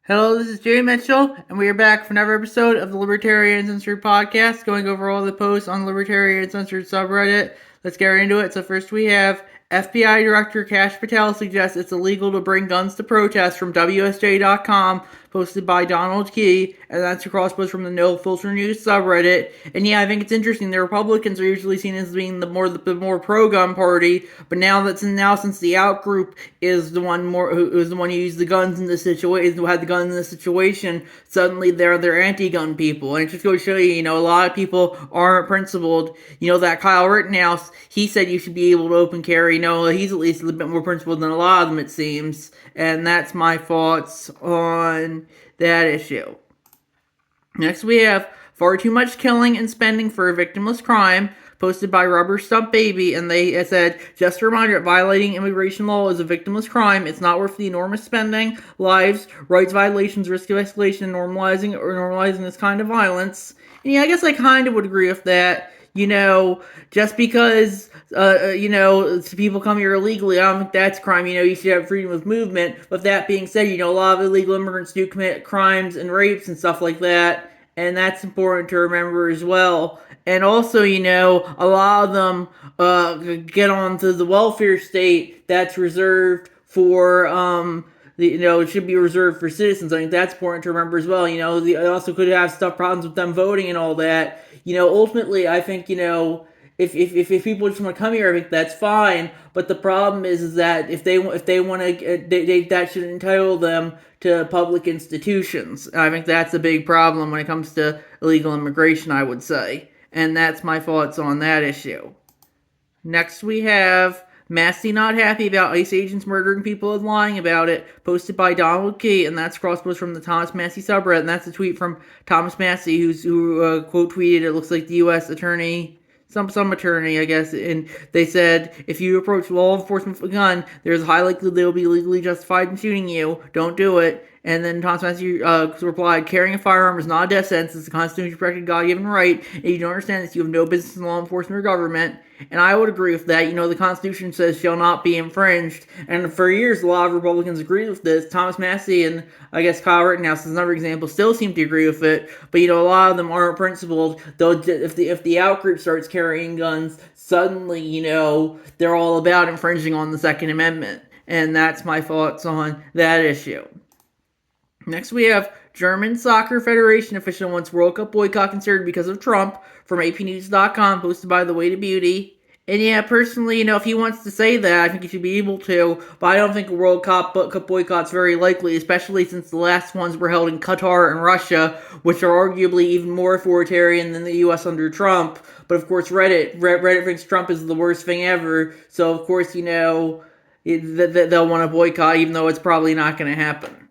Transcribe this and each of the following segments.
Hello, this is Jay Mitchell, and we are back for another episode of the Libertarian Uncensored podcast, going over all the posts on the Libertarian Uncensored subreddit. Let's get right into it. So first we have FBI Director Kash Patel suggests it's illegal to bring guns to protests from WSJ.com, posted by Donald Key, and that's a crosspost from the No Filter News subreddit. And yeah, I think it's interesting. The Republicans are usually seen as being the more pro-gun party, but now since the out group is the one who used the guns in the situation, who had the gun in the situation, suddenly they're anti-gun people, and it just goes to show you, a lot of people aren't principled. That Kyle Rittenhouse, he said you should be able to open carry. He's at least a little bit more principled than a lot of them, it seems. And that's my thoughts on that issue. Next we have far too much killing and spending for a victimless crime, posted by Rubber Stump Baby, and they said, just a reminder that violating immigration law is a victimless crime. It's not worth the enormous spending, lives, rights violations, risk of escalation, normalizing this kind of violence. And yeah, I guess I kind of would agree with that. Just because, people come here illegally, I don't think that's a crime. You should have freedom of movement. But that being said, a lot of illegal immigrants do commit crimes and rapes and stuff like that. And that's important to remember as well. And also, a lot of them get onto the welfare state that's reserved for, it should be reserved for citizens. I think that's important to remember as well. They also could have problems with them voting and all that. Ultimately, I think, if people just want to come here, I think that's fine. But the problem is that if they want to, that should entitle them to public institutions. I think that's a big problem when it comes to illegal immigration, I would say. And that's my thoughts on that issue. Next we have Massey not happy about ICE agents murdering people and lying about it, posted by Donald Key, and that's crosspost from the Thomas Massey subreddit, and that's a tweet from Thomas Massey, who quote tweeted, it looks like the U.S. attorney, some attorney, I guess, and they said, if you approach law enforcement with a gun, there's a high likelihood they will be legally justified in shooting you. Don't do it. And then Thomas Massey replied, carrying a firearm is not a death sentence. It's a constitutionally protected God-given right. And you don't understand this, you have no business in law enforcement or government. And I would agree with that. The Constitution says shall not be infringed. And for years, a lot of Republicans agreed with this. Thomas Massey and, I guess, Kyle Rittenhouse is another example, still seem to agree with it. But, a lot of them aren't principled. Though if the outgroup starts carrying guns, suddenly, they're all about infringing on the Second Amendment. And that's my thoughts on that issue. Next we have German Soccer Federation official wants World Cup boycott considered because of Trump, from APnews.com, posted by The Way to Beauty. And yeah, personally, if he wants to say that, I think he should be able to, but I don't think a World Cup boycott's very likely, especially since the last ones were held in Qatar and Russia, which are arguably even more authoritarian than the US under Trump. But of course, Reddit thinks Trump is the worst thing ever, so of course, they'll want to boycott, even though it's probably not going to happen.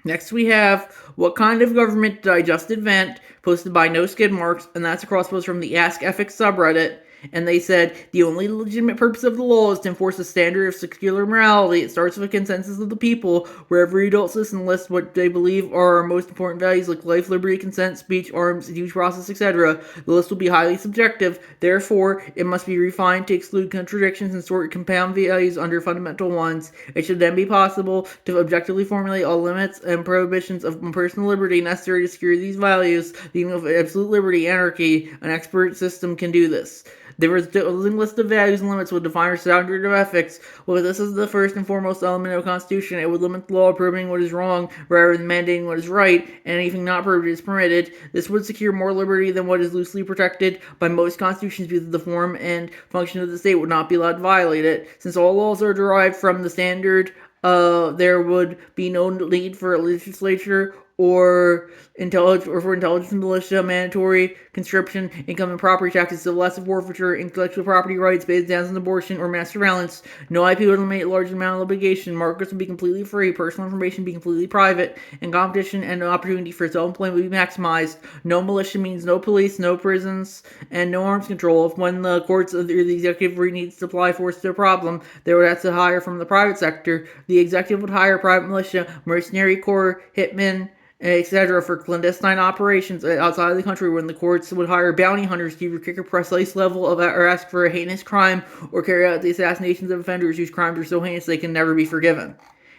Next we have, what kind of government did I just invent, posted by No Skid Marks, and that's a crosspost from the Ask Ethics subreddit. And they said, the only legitimate purpose of the law is to enforce a standard of secular morality. It starts with a consensus of the people, where every adult citizen lists what they believe are our most important values like life, liberty, consent, speech, arms, due process, etc. The list will be highly subjective. Therefore, it must be refined to exclude contradictions and sort compound values under fundamental ones. It should then be possible to objectively formulate all limits and prohibitions of personal liberty necessary to secure these values. Even with absolute liberty, anarchy, an expert system can do this. There is a list of values and limits would define our standard of ethics. Well, this is the first and foremost element of the Constitution. It would limit the law prohibiting what is wrong rather than mandating what is right, and anything not prohibited is permitted. This would secure more liberty than what is loosely protected by most constitutions because the form and function of the state would not be allowed to violate it. Since all laws are derived from the standard, there would be no need for a legislature or for intelligence and militia, mandatory conscription, income and property taxes, civil asset forfeiture, intellectual property rights, based down on abortion, or mass surveillance. No IP would eliminate large amount of litigation. Markets would be completely free. Personal information would be completely private. And competition and opportunity for self-employment would be maximized. No militia means no police, no prisons, and no arms control. If when the courts or the executive needs to apply force to a problem, they would have to hire from the private sector. The executive would hire private militia, mercenary corps, hitmen, etc. for clandestine operations outside of the country, when the courts would hire bounty hunters to either kick a precise level of or ask for a heinous crime or carry out the assassinations of offenders whose crimes are so heinous they can never be forgiven.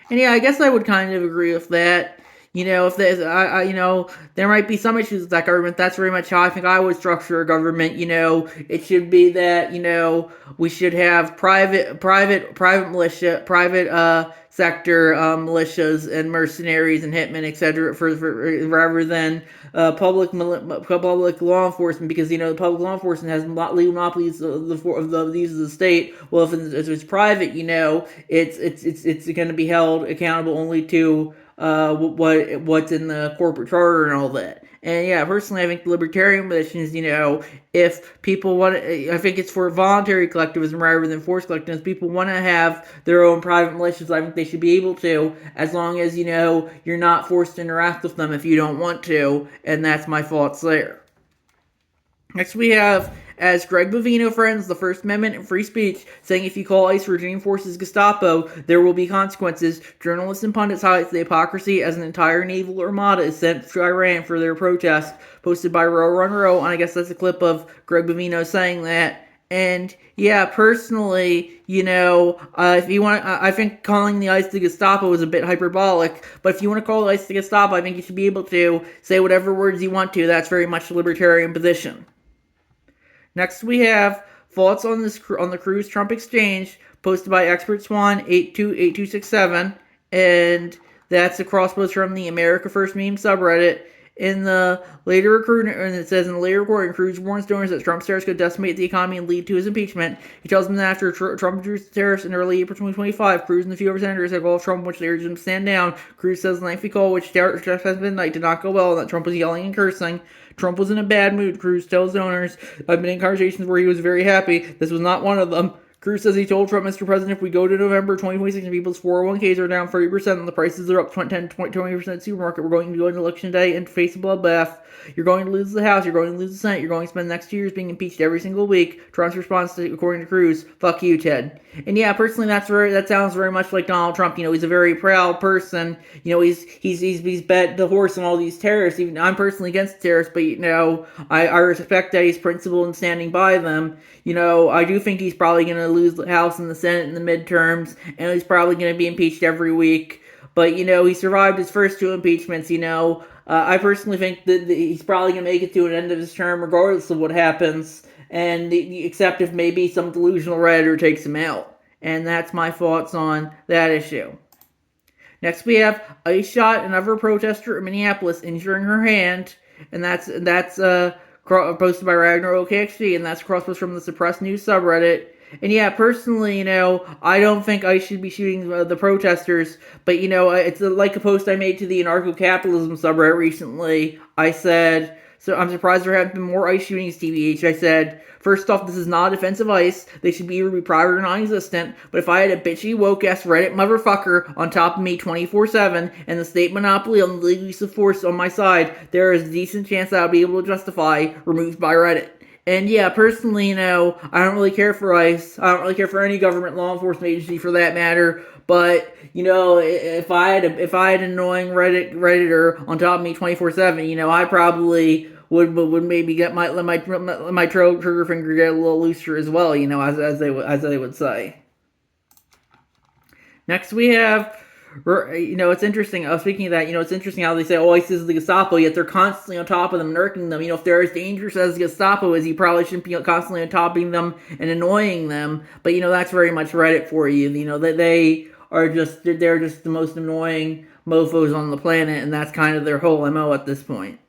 And yeah, I guess I would kind of agree with that. If there's, there might be some issues with that government. That's very much how I think I would structure a government. It should be that, we should have private militia, private sector militias and mercenaries and hitmen, etc. For rather than public law enforcement, because the public law enforcement has legal monopolies of these of the state. Well, if it's private, it's going to be held accountable only to what's in the corporate charter and all that. And yeah, personally, I think the libertarian position is, if people want, I think it's for voluntary collectivism rather than forced collectivism. People want to have their own private militias. I think they should be able to, as long as you're not forced to interact with them if you don't want to. And that's my thoughts there. Next, we have, as Greg Bovino friends, the First Amendment and free speech, saying if you call ICE regime forces Gestapo, there will be consequences. Journalists and pundits highlight the hypocrisy as an entire naval armada is sent to Iran for their protest, posted by Row Run Row, and I guess that's a clip of Greg Bovino saying that. And yeah, personally, if you want, I think calling the ICE the Gestapo is a bit hyperbolic. But if you want to call the ICE the Gestapo, I think you should be able to say whatever words you want to. That's very much the libertarian position. Next, we have thoughts on the Cruz Trump exchange, posted by Expert Swan 828267, and that's a crosspost from the America First meme subreddit. In the later recording, and it says in the later recording, Cruz warns donors that Trump's tariffs could decimate the economy and lead to his impeachment. He tells them that after Trump introduced tariffs in early April 2025, Cruz and a few other senators have called Trump, which they urged him to stand down. Cruz says the lengthy call, which just past midnight, did not go well, and that Trump was yelling and cursing. Trump was in a bad mood, Cruz tells donors. I've been in conversations where he was very happy. This was not one of them. Cruz says he told Trump, Mr. President, if we go to November 2026 and people's 401ks are down 30% and the prices are up 10-20% at supermarket, we're going to go into election day and face a bloodbath. You're going to lose the House, you're going to lose the Senate, you're going to spend the next 2 years being impeached every single week. Trump's response, according to Cruz, fuck you, Ted. And yeah, personally, that sounds very much like Donald Trump. He's a very proud person. He's bet the horse on all these terrorists. Even I'm personally against terrorists, but I respect that he's principled and standing by them. I do think he's probably going to lose the House and the Senate in the midterms, and he's probably going to be impeached every week. But, he survived his first 2 impeachments, I personally think that he's probably going to make it to an end of his term regardless of what happens, and except if maybe some delusional Redditor takes him out. And that's my thoughts on that issue. Next we have ICE shot another protester in Minneapolis, injuring her hand, and that's posted by Ragnar OKXD, and that's crosspost from the Suppressed News subreddit. And yeah, personally, I don't think ICE should be shooting the protesters, but it's like a post I made to the anarcho-capitalism subreddit recently. I said, so I'm surprised there haven't been more ICE shootings, TBH. I said, first off, this is not a defense of ICE. They should either be private or non-existent, but if I had a bitchy, woke-ass Reddit motherfucker on top of me 24/7, and the state monopoly on the legal use of force on my side, there is a decent chance that I'll be able to justify removed by Reddit. And yeah, personally, I don't really care for ICE. I don't really care for any government law enforcement agency for that matter. But if I had an annoying Redditor on top of me 24/7, I probably would maybe let my trigger finger get a little looser as well. As they would say. Next we have. It's interesting. Speaking of that, it's interesting how they say, oh, ICE is the Gestapo, yet they're constantly on top of them, nerking them. If they're as dangerous as the Gestapo is, you probably shouldn't be constantly on top of them and annoying them. But, that's very much Reddit for you. They're just the most annoying mofos on the planet, and that's kind of their whole MO at this point.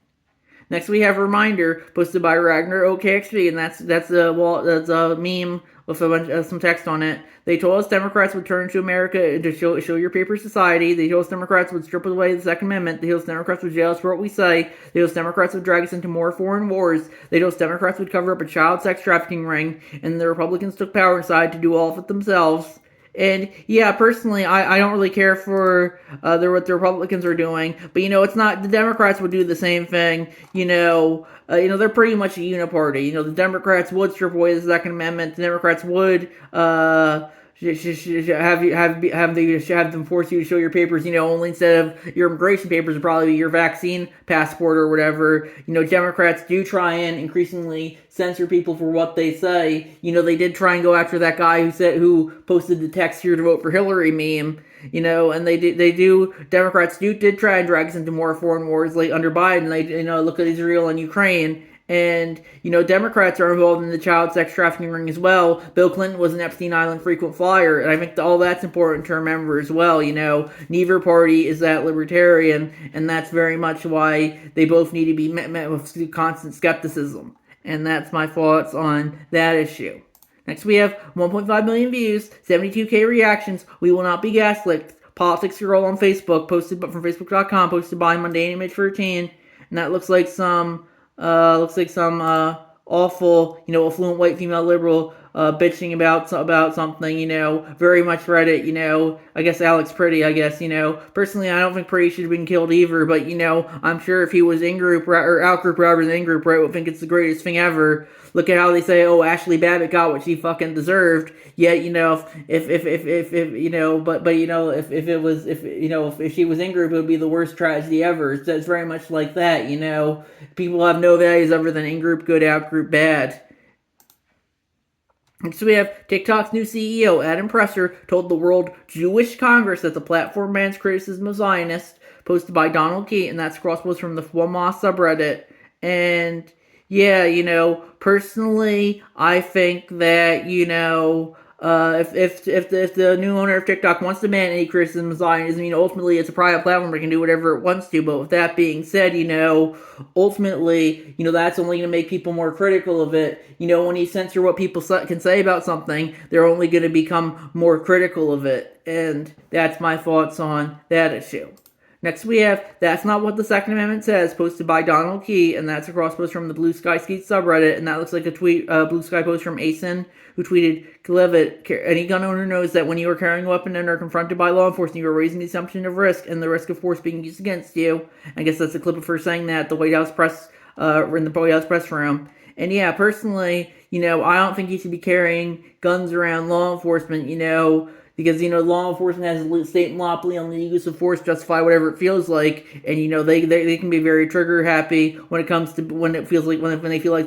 Next, we have a reminder posted by Ragnar OKXD, and that's a meme with a bunch some text on it. They told us Democrats would turn to America to show your paper society. They told us Democrats would strip away the Second Amendment. They told us Democrats would jail us for what we say. They told us Democrats would drag us into more foreign wars. They told us Democrats would cover up a child sex trafficking ring, and the Republicans took power inside to do all of it themselves. And yeah, personally, I don't really care for what the Republicans are doing, but it's not the Democrats would do the same thing. They're pretty much a uniparty. The Democrats would strip away the Second Amendment. The Democrats would have them force you to show your papers. Only instead of your immigration papers, would probably be your vaccine passport or whatever. Democrats do try and increasingly censor people for what they say. They did try and go after that guy who posted the text here to vote for Hillary meme. And Democrats did try and drag us into more foreign wars like under Biden. Look at Israel and Ukraine. And, Democrats are involved in the child sex trafficking ring as well. Bill Clinton was an Epstein Island frequent flyer, and I think all that's important to remember as well. Neither party is that libertarian, and that's very much why they both need to be met with constant skepticism. And that's my thoughts on that issue. Next, we have 1.5 million views, 72K reactions. We will not be gaslit. Politics Girl on Facebook, posted from Facebook.com, posted by Mundane Image 13, and that looks like some awful, affluent white female liberal bitching about something, very much Reddit, I guess Alex Pretty, personally I don't think Pretty should have been killed either, but, I'm sure if he was in-group, or out-group rather than in-group, right, would think it's the greatest thing ever. Look at how they say, oh, Ashley Babbitt got what she fucking deserved. Yet, if she was in group, it would be the worst tragedy ever. It's very much like that, People have no values other than in group good, out group bad. Next we have TikTok's new CEO, Adam Presser, told the World Jewish Congress that the platform bans criticism of Zionists, posted by Donald Key, and that's cross-post from the Wama subreddit. And yeah, personally, I think that, if the new owner of TikTok wants to ban any criticism of Zionism, ultimately it's a private platform, it can do whatever it wants to. But with that being said, ultimately, that's only going to make people more critical of it. When you censor what people can say about something, they're only going to become more critical of it. And that's my thoughts on that issue. Next we have That's Not What the Second Amendment Says, posted by Donald Key, and that's a cross post from the Blue Sky Skeets subreddit, and that looks like a Blue Sky post from Asen, who tweeted, Levitt, any gun owner knows that when you are carrying a weapon and are confronted by law enforcement, you are raising the assumption of risk and the risk of force being used against you. I guess that's a clip of her saying that at the White House press, in the White House press room. And yeah, personally, I don't think you should be carrying guns around law enforcement, because, law enforcement has a state monopoly on the use of force to justify whatever it feels like, and, they can be very trigger happy when it comes to, when they feel like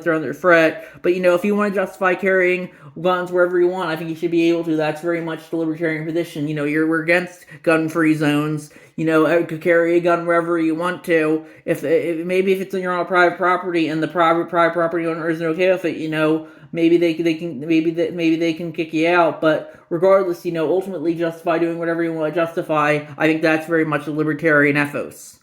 they're under threat. But, if you want to justify carrying guns wherever you want, I think you should be able to. That's very much the libertarian position. We're against gun-free zones. Could carry a gun wherever you want to. If it's on your private property and the private property owner isn't okay with it, maybe they can kick you out. But regardless, ultimately justify doing whatever you want to justify. I think that's very much a libertarian ethos.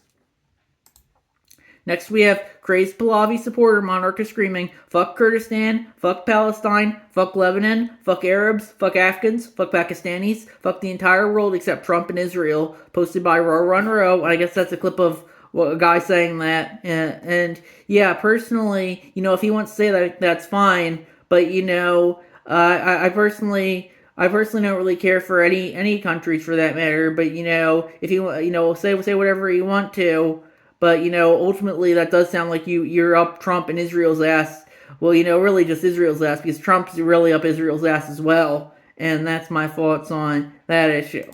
Next we have crazed Pahlavi supporter monarchist screaming, fuck Kurdistan, fuck Palestine, fuck Lebanon, fuck Arabs, fuck Afghans, fuck Pakistanis, fuck the entire world except Trump and Israel, posted by Row Run Row. I guess that's a clip of a guy saying that. And yeah, personally, if he wants to say that, that's fine. But I personally don't really care for any countries for that matter. But if you say whatever you want to. But, ultimately that does sound like you're up Trump and Israel's ass. Well, really just Israel's ass, because Trump's really up Israel's ass as well. And that's my thoughts on that issue.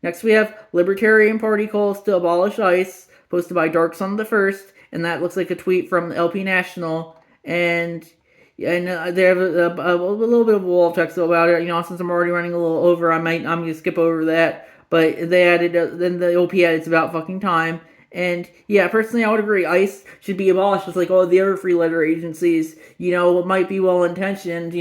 Next we have Libertarian Party calls to abolish ICE, posted by Dark Sun the First, and that looks like a tweet from LP National. And they have a little bit of wall text about it. Since I'm already running a little over, I'm going to skip over that. But they added, then the OP added, it's about fucking time. And yeah, personally, I would agree. ICE should be abolished, just like all the other free letter agencies. It might be well intentioned,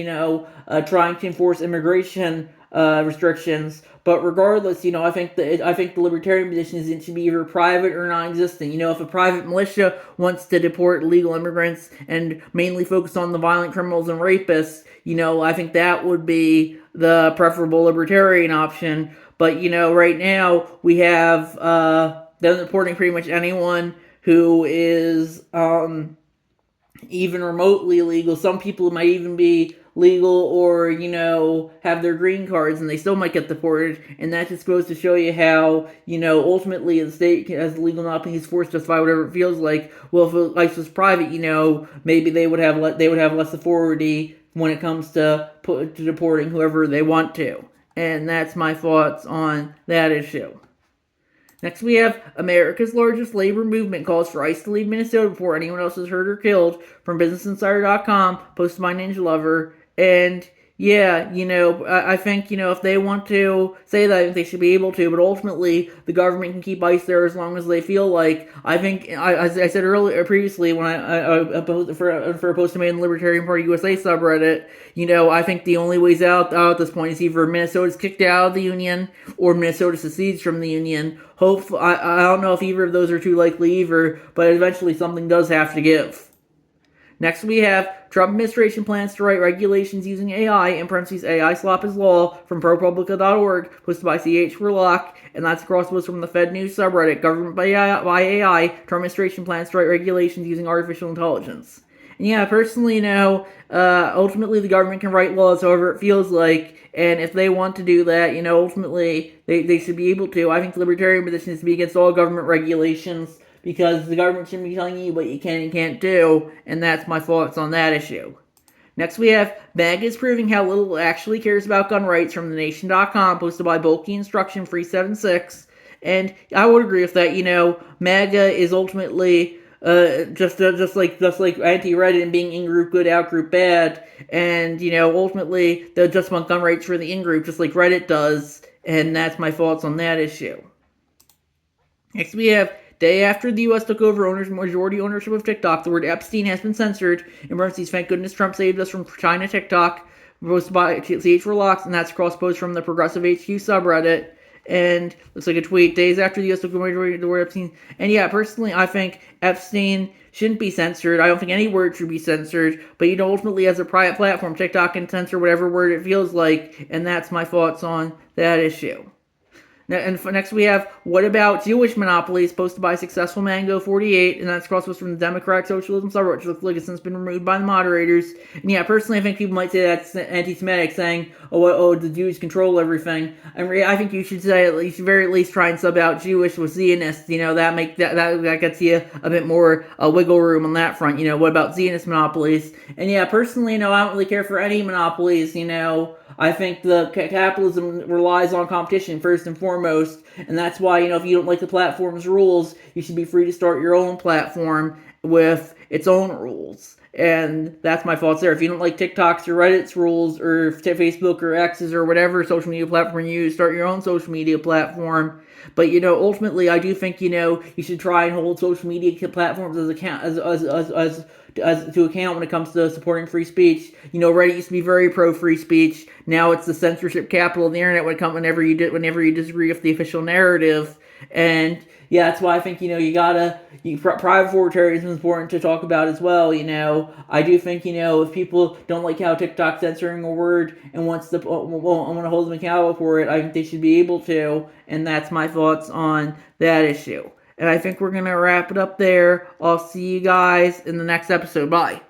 trying to enforce immigration restrictions. But regardless, I think the libertarian position is it should be either private or non-existent. If a private militia wants to deport illegal immigrants and mainly focus on the violent criminals and rapists, I think that would be the preferable libertarian option. But right now we have they're deporting pretty much anyone who is even remotely illegal. Some people might even be legal or, have their green cards and they still might get deported. And that just goes to show you how, ultimately the state has legal monopolies forced to justify whatever it feels like. Well, if ICE was private, maybe they would have less authority when it comes to deporting whoever they want to. And that's my thoughts on that issue. Next we have America's largest labor movement calls for ICE to leave Minnesota before anyone else is hurt or killed, from BusinessInsider.com, posted by Ninja Lover. And Yeah, I think, if they want to say that, they should be able to, but ultimately, the government can keep ICE there as long as they feel like. I think, as I said earlier, previously, when I opposed for a post I made in the Libertarian Party USA subreddit, I think the only ways out at this point is either Minnesota's kicked out of the union or Minnesota secedes from the union. Hopefully, I don't know if either of those are too likely either, but eventually something does have to give. Next, we have Trump administration plans to write regulations using AI, in parentheses, AI slop is law, from ProPublica.org, posted by CH Verlock, and that's across post from the Fed News subreddit, government by AI, Trump administration plans to write regulations using artificial intelligence. And yeah, personally, ultimately the government can write laws however it feels like, and if they want to do that, ultimately they should be able to. I think the libertarian position is to be against all government regulations, because the government shouldn't be telling you what you can and can't do, and that's my thoughts on that issue. Next, we have MAGA is proving how little it actually cares about gun rights from TheNation.com, posted by Bulky Instruction 376. And I would agree with that. MAGA is ultimately just like anti-Reddit and being in-group good, out-group bad. And, ultimately, they'll just want gun rights for the in-group, just like Reddit does. And that's my thoughts on that issue. Next, we have day after the U.S. took over majority ownership of TikTok, the word Epstein has been censored. In parentheses, thank goodness Trump saved us from China TikTok, posted by CH Relax, and that's cross-post from the Progressive HQ subreddit. And looks like a tweet, days after the U.S. took over majority the word Epstein. And yeah, personally, I think Epstein shouldn't be censored. I don't think any word should be censored. But, ultimately, as a private platform, TikTok can censor whatever word it feels like. And that's my thoughts on that issue. And next we have, what about Jewish monopolies, posted by Successful Mango 48, and that's crossed from the Democratic Socialism subreddit, which looks like it's since been removed by the moderators. And yeah, personally, I think people might say that's anti-Semitic, saying, the Jews control everything. I think you should say, at least, very least, try and sub out Jewish with Zionists. That gets you a bit more wiggle room on that front. What about Zionist monopolies? And yeah, personally, I don't really care for any monopolies. I think the capitalism relies on competition first and foremost, and that's why, if you don't like the platform's rules, you should be free to start your own platform with its own rules. And that's my thoughts there. If you don't like TikTok's or Reddit's rules, or Facebook or X's or whatever social media platform you use, start your own social media platform. But, ultimately, I do think, you should try and hold social media platforms as to account when it comes to supporting free speech. Reddit used to be very pro free speech. Now it's the censorship capital of the internet whenever you disagree with the official narrative. And yeah, that's why I think private authoritarianism is important to talk about as well. I do think if people don't like how TikTok's censoring a word and want to hold them accountable for it, I think they should be able to. And that's my thoughts on that issue. And I think we're going to wrap it up there. I'll see you guys in the next episode. Bye.